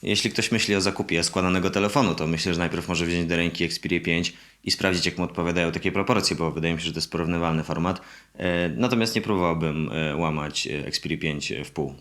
Jeśli ktoś myśli o zakupie składanego telefonu, to myślę, że najpierw może wziąć do ręki Xperia 5 i sprawdzić, jak mu odpowiadają takie proporcje, bo wydaje mi się, że to jest porównywalny format. Natomiast nie próbowałbym łamać Xperia 5 w pół.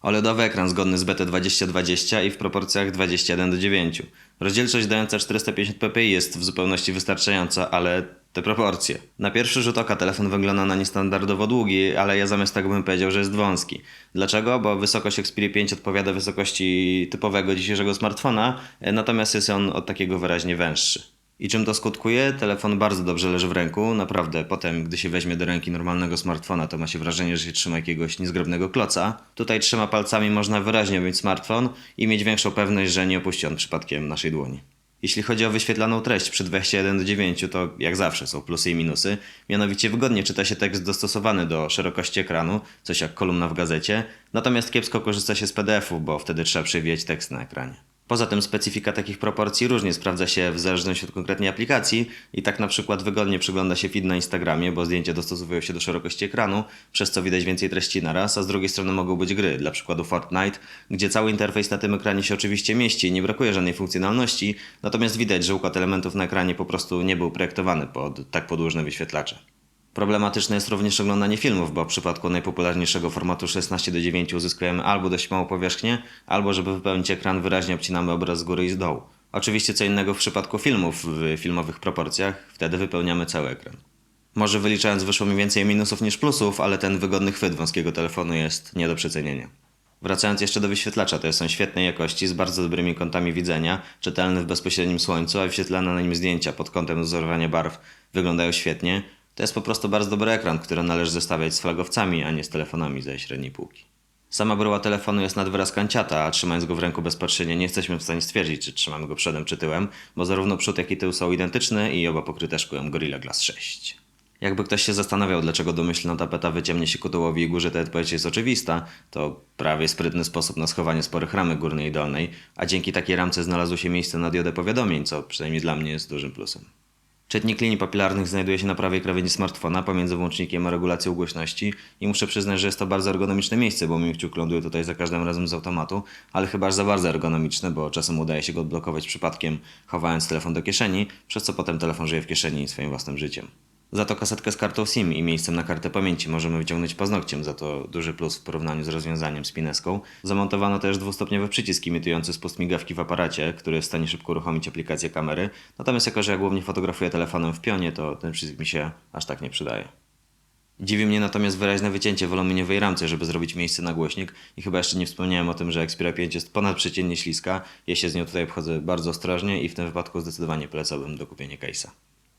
OLEDowy ekran zgodny z BT2020 i w proporcjach 21:9. Rozdzielczość dająca 450 ppi jest w zupełności wystarczająca, ale te proporcje. Na pierwszy rzut oka telefon wygląda na niestandardowo długi, ale ja zamiast tego bym powiedział, że jest wąski. Dlaczego? Bo wysokość Xperia 5 odpowiada wysokości typowego dzisiejszego smartfona, natomiast jest on od takiego wyraźnie węższy. I czym to skutkuje? Telefon bardzo dobrze leży w ręku, naprawdę. Potem, gdy się weźmie do ręki normalnego smartfona, to ma się wrażenie, że się trzyma jakiegoś niezgrabnego kloca. Tutaj 3 palcami można wyraźnie objąć smartfon i mieć większą pewność, że nie opuści on przypadkiem naszej dłoni. Jeśli chodzi o wyświetlaną treść przy 21:9, to jak zawsze są plusy i minusy. Mianowicie wygodnie czyta się tekst dostosowany do szerokości ekranu, coś jak kolumna w gazecie, natomiast kiepsko korzysta się z PDF-ów, bo wtedy trzeba przewijać tekst na ekranie. Poza tym specyfika takich proporcji różnie sprawdza się w zależności od konkretnej aplikacji i tak na przykład wygodnie przegląda się feed na Instagramie, bo zdjęcia dostosowują się do szerokości ekranu, przez co widać więcej treści naraz, a z drugiej strony mogą być gry, dla przykładu Fortnite, gdzie cały interfejs na tym ekranie się oczywiście mieści i nie brakuje żadnej funkcjonalności, natomiast widać, że układ elementów na ekranie po prostu nie był projektowany pod tak podłużne wyświetlacze. Problematyczne jest również oglądanie filmów, bo w przypadku najpopularniejszego formatu 16:9 uzyskujemy albo dość małą powierzchnię, albo żeby wypełnić ekran wyraźnie obcinamy obraz z góry i z dołu. Oczywiście co innego w przypadku filmów w filmowych proporcjach, wtedy wypełniamy cały ekran. Może wyliczając wyszło mi więcej minusów niż plusów, ale ten wygodny chwyt wąskiego telefonu jest nie do przecenienia. Wracając jeszcze do wyświetlacza, to jest on świetnej jakości, z bardzo dobrymi kątami widzenia, czytelny w bezpośrednim słońcu, a wyświetlane na nim zdjęcia pod kątem dozorowania barw wyglądają świetnie. To jest po prostu bardzo dobry ekran, który należy zestawiać z flagowcami, a nie z telefonami ze średniej półki. Sama bryła telefonu jest nad wyraz kanciata, a trzymając go w ręku bez patrzenia nie jesteśmy w stanie stwierdzić, czy trzymamy go przodem czy tyłem, bo zarówno przód jak i tył są identyczne i oba pokryte szkłem Gorilla Glass 6. Jakby ktoś się zastanawiał, dlaczego domyślna tapeta wyciemnia się ku tyłowi i górze, to odpowiedź jest oczywista. To prawie sprytny sposób na schowanie sporych ramek górnej i dolnej, a dzięki takiej ramce znalazło się miejsce na diodę powiadomień, co przynajmniej dla mnie jest dużym plusem. Czytnik linii papilarnych znajduje się na prawej krawędzi smartfona pomiędzy włącznikiem a regulacją głośności i muszę przyznać, że jest to bardzo ergonomiczne miejsce, bo mój kciuk ląduje tutaj za każdym razem z automatu, ale chyba aż za bardzo ergonomiczne, bo czasem udaje się go odblokować przypadkiem, chowając telefon do kieszeni, przez co potem telefon żyje w kieszeni swoim własnym życiem. Za to kasetkę z kartą SIM i miejscem na kartę pamięci możemy wyciągnąć paznokciem, za to duży plus w porównaniu z rozwiązaniem z pineską. Zamontowano też dwustopniowy przycisk imitujący spust migawki w aparacie, który jest w stanie szybko uruchomić aplikację kamery. Natomiast jako, że ja głównie fotografuję telefonem w pionie, to ten przycisk mi się aż tak nie przydaje. Dziwi mnie natomiast wyraźne wycięcie w aluminiowej ramce, żeby zrobić miejsce na głośnik i chyba jeszcze nie wspomniałem o tym, że Xperia 5 jest ponadprzeciętnie śliska. Ja się z nią tutaj obchodzę bardzo ostrożnie i w tym wypadku zdecydowanie polecałbym do kupienia case'a.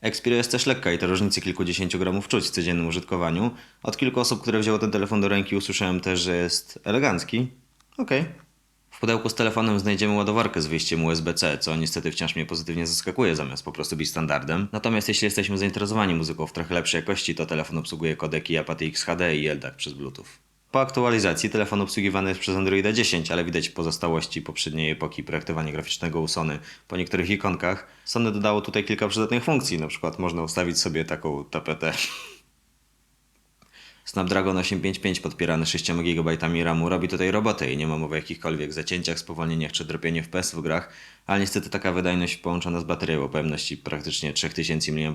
Xperia jest też lekka i te różnice kilkudziesięciu gramów czuć w codziennym użytkowaniu. Od kilku osób, które wzięło ten telefon do ręki, usłyszałem też, że jest elegancki. Okej. W pudełku z telefonem znajdziemy ładowarkę z wyjściem USB-C, co niestety wciąż mnie pozytywnie zaskakuje, zamiast po prostu być standardem. Natomiast jeśli jesteśmy zainteresowani muzyką w trochę lepszej jakości, to telefon obsługuje kodeki aptX HD i LDAC przez Bluetooth. Po aktualizacji telefon obsługiwany jest przez Androida 10, ale widać pozostałości poprzedniej epoki projektowania graficznego u Sony. Po niektórych ikonkach Sony dodało tutaj kilka przydatnych funkcji, na przykład można ustawić sobie taką tapetę. Snapdragon 855 podpierany 6 GB RAMu robi tutaj robotę i nie ma mowy o jakichkolwiek zacięciach, spowolnieniach czy dropieniu FPS w grach, ale niestety taka wydajność połączona z baterią o pojemności praktycznie 3000 mAh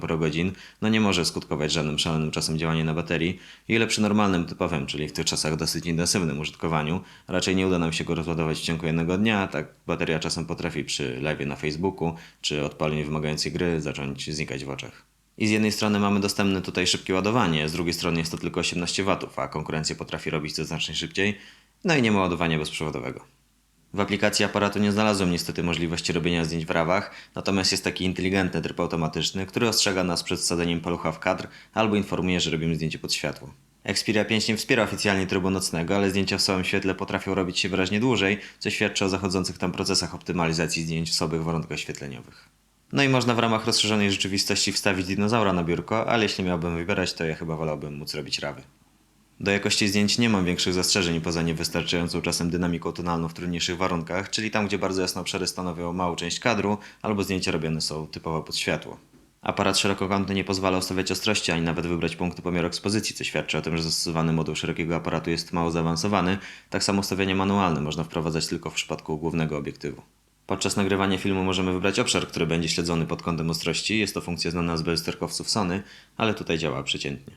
no nie może skutkować żadnym szalonym czasem działania na baterii i ile przy normalnym typowym, czyli w tych czasach dosyć intensywnym użytkowaniu, raczej nie uda nam się go rozładować w ciągu jednego dnia, tak bateria czasem potrafi przy live'ie na Facebooku czy odpaleniu wymagającej gry zacząć znikać w oczach. I z jednej strony mamy dostępne tutaj szybkie ładowanie, z drugiej strony jest to tylko 18 W, a konkurencja potrafi robić to znacznie szybciej, no i nie ma ładowania bezprzewodowego. W aplikacji aparatu nie znalazłem niestety możliwości robienia zdjęć w rawach, natomiast jest taki inteligentny tryb automatyczny, który ostrzega nas przed wsadzeniem palucha w kadr albo informuje, że robimy zdjęcie pod światło. Xperia 5 nie wspiera oficjalnie trybu nocnego, ale zdjęcia w słabym świetle potrafią robić się wyraźnie dłużej, co świadczy o zachodzących tam procesach optymalizacji zdjęć w słabych warunkach oświetleniowych. No i można w ramach rozszerzonej rzeczywistości wstawić dinozaura na biurko, ale jeśli miałbym wybierać, to ja chyba wolałbym móc robić rawy. Do jakości zdjęć nie mam większych zastrzeżeń poza niewystarczającą czasem dynamiką tonalną w trudniejszych warunkach, czyli tam, gdzie bardzo jasne obszary stanowią małą część kadru, albo zdjęcia robione są typowo pod światło. Aparat szerokokątny nie pozwala ustawiać ostrości ani nawet wybrać punktu pomiaru ekspozycji, co świadczy o tym, że zastosowany moduł szerokiego aparatu jest mało zaawansowany. Tak samo ustawienie manualne można wprowadzać tylko w przypadku głównego obiektywu. Podczas nagrywania filmu możemy wybrać obszar, który będzie śledzony pod kątem ostrości. Jest to funkcja znana z bezsterkowców Sony, ale tutaj działa przeciętnie.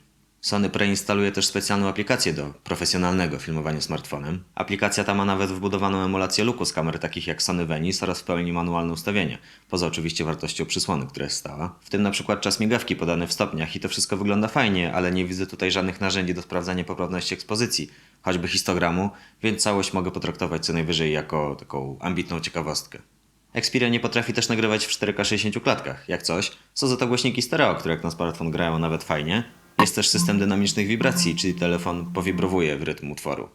Sony preinstaluje też specjalną aplikację do profesjonalnego filmowania smartfonem. Aplikacja ta ma nawet wbudowaną emulację luku z kamer takich jak Sony Venice oraz w pełni manualne ustawienia, poza oczywiście wartością przysłony, która jest stała. W tym na przykład czas migawki podany w stopniach i to wszystko wygląda fajnie, ale nie widzę tutaj żadnych narzędzi do sprawdzania poprawności ekspozycji, choćby histogramu, więc całość mogę potraktować co najwyżej jako taką ambitną ciekawostkę. Xperia nie potrafi też nagrywać w 4K 60 klatkach. Jak coś, są za to głośniki stereo, które jak na smartfon grają nawet fajnie. Jest też system dynamicznych wibracji, czyli telefon powibrowuje w rytm utworu.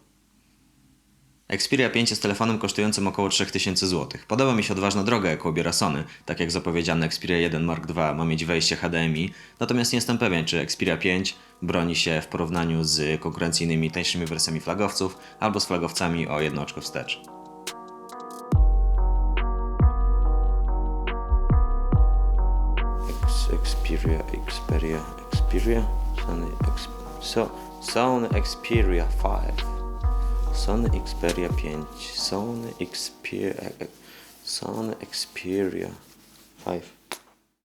Xperia 5 jest telefonem kosztującym około 3000 zł. Podoba mi się odważna droga, jaką obiera Sony. Tak jak zapowiedziane, Xperia 1 Mark II ma mieć wejście HDMI, natomiast nie jestem pewien, czy Xperia 5 broni się w porównaniu z konkurencyjnymi tańszymi wersjami flagowców albo z flagowcami o jedno oczko wstecz. Xperia, Sony Xperia 5, Sony Xperia 5, Sony Xperia 5.